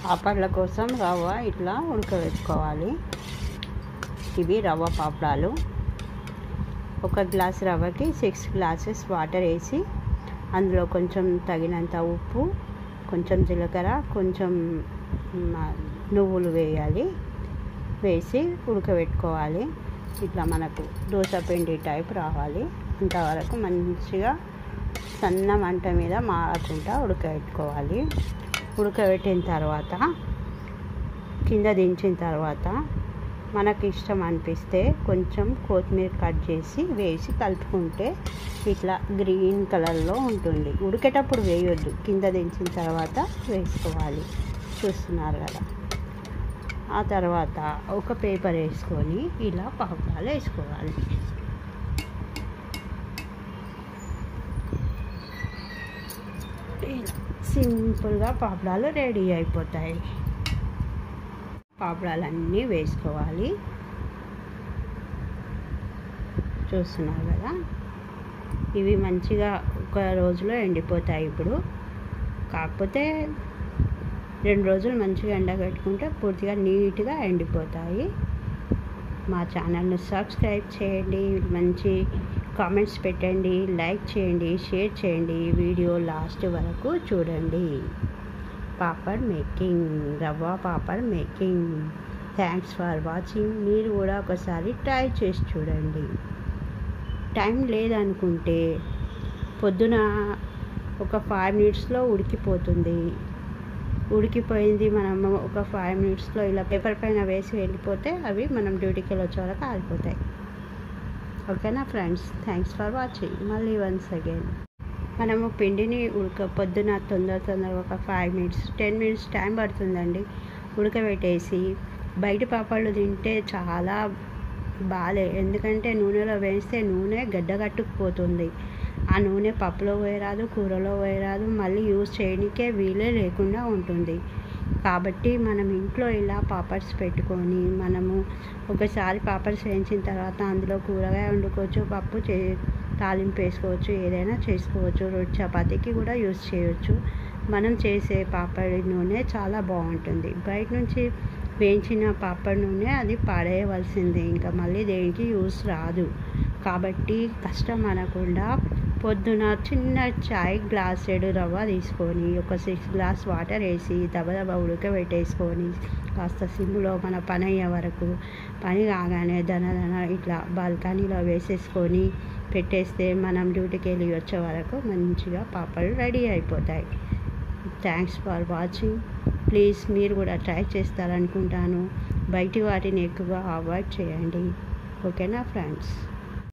పాపడ్ల కోసం రవ్వ ఇట్లా ఉడకబెట్టుకోవాలి. ఇవి రవ్వ పాపడాలు. 1 గ్లాస్ రవ్వకి 6 గ్లాసెస్ వాటర్ వేసి అందులో కొంచెం తగినంత ఉప్పు, కొంచెం జీలకర్ర, కొంచెం నువ్వులు వేయాలి. వేసి ఉడకబెట్టుకోవాలి. ఇట్లా మనకు దోశ పిండి టైప్ రావాలి. అంతవరకు మంచిగా సన్న మంట మీద మాడకుండా ఉడకబెట్టుకోవాలి. ఉడకబెట్టిన తర్వాత కింద దించిన తర్వాత మనకు ఇష్టం అనిపిస్తే కొంచెం కొత్తిమీర కట్ చేసి వేసి కలుపుకుంటే ఇట్లా గ్రీన్ కలర్లో ఉంటుంది. ఉడికేటప్పుడు వేయొద్దు, కింద దించిన తర్వాత వేసుకోవాలి. చూస్తున్నారు కదా. ఆ తర్వాత ఒక పేపర్ వేసుకొని ఇలా పాపడాలు వేసుకోవాలి. ఇలా సింపుల్గా పాపడాలు రెడీ అయిపోతాయి. పాపడాలన్నీ వేసుకోవాలి. చూస్తున్నారు కదా. ఇవి మంచిగా 1 రోజులో ఎండిపోతాయి. ఇప్పుడు కాకపోతే 2 రోజులు మంచిగా ఎండబెట్టుకుంటే పూర్తిగా నీట్గా ఎండిపోతాయి. మా ఛానల్ని సబ్స్క్రైబ్ చేయండి, మంచి కామెంట్స్ పెట్టండి, లైక్ చేయండి, షేర్ చేయండి. వీడియో లాస్ట్ వరకు చూడండి. పాపడ్ మేకింగ్, రవ్వ papad making. Thanks for watching. మీరు కూడా ఒకసారి ట్రై చేసి చూడండి. టైం లేదనుకుంటే పొద్దున ఒక 5 మినిట్స్లో ఉడికిపోతుంది. ఉడికిపోయింది మనం ఒక 5 మినిట్స్లో ఇలా పేపర్ పైన వేసి వెళ్ళిపోతే అవి మనం డ్యూటీకి వెళ్ళొచ్చే వరకు ఆరిపోతాయి. ఓకేనా ఫ్రెండ్స్, థ్యాంక్స్ ఫర్ వాచింగ్. మళ్ళీ వన్స్ అగైన్ మనము పిండిని పొద్దున తొందరగా ఒక 5 మినిట్స్ 10 మినిట్స్ టైం పడుతుందండి ఉడకబెట్టేసి. బయట పాపళ్ళు తింటే చాలా బాలే, ఎందుకంటే నూనెలో వేస్తే నూనె గడ్డగట్టుకుపోతుంది. ఆ నూనె పప్పులో వేయరాదు, కూరలో వేయరాదు, మళ్ళీ యూజ్ చేయడానికే వీలే లేకుండా ఉంటుంది. కాబట్టి మనం ఇంట్లో ఇలా పాపడ్స్ పెట్టుకొని మనము ఒకసారి పాపడ్స్ వేయించిన తర్వాత అందులో కూరగాయ వండుకోవచ్చు, పప్పు తాలింపు వేసుకోవచ్చు, ఏదైనా చేసుకోవచ్చు. రొట్టె చపాతీకి కూడా యూజ్ చేయవచ్చు. మనం చేసే పాపడి నూనె చాలా బాగుంటుంది. బయట నుంచి వేయించిన పాపడి నూనె అది పడేయవలసిందే, ఇంకా మళ్ళీ దేనికి యూజ్ రాదు. కాబట్టి కష్టం అనకుండా పొద్దున చిన్న చాయ్ గ్లాసెడు రవ్వ తీసుకొని ఒక 6 గ్లాస్ వాటర్ వేసి దబదబ ఉడకబెట్టేసుకొని కాస్త సిమ్లో మన పని అయ్యే వరకు, పని కాగానే దన ఇట్లా బాల్కనీలో వేసేసుకొని పెట్టేస్తే మనం డ్యూటీకి వెళ్ళి వచ్చే వరకు మంచిగా పాపలు రెడీ అయిపోతాయి. Thanks for watching. ప్లీజ్ మీరు కూడా ట్రై చేస్తారనుకుంటాను. బయటి వాటిని ఎక్కువగా అవాయిడ్ చేయండి. ఓకేనా ఫ్రెండ్స్.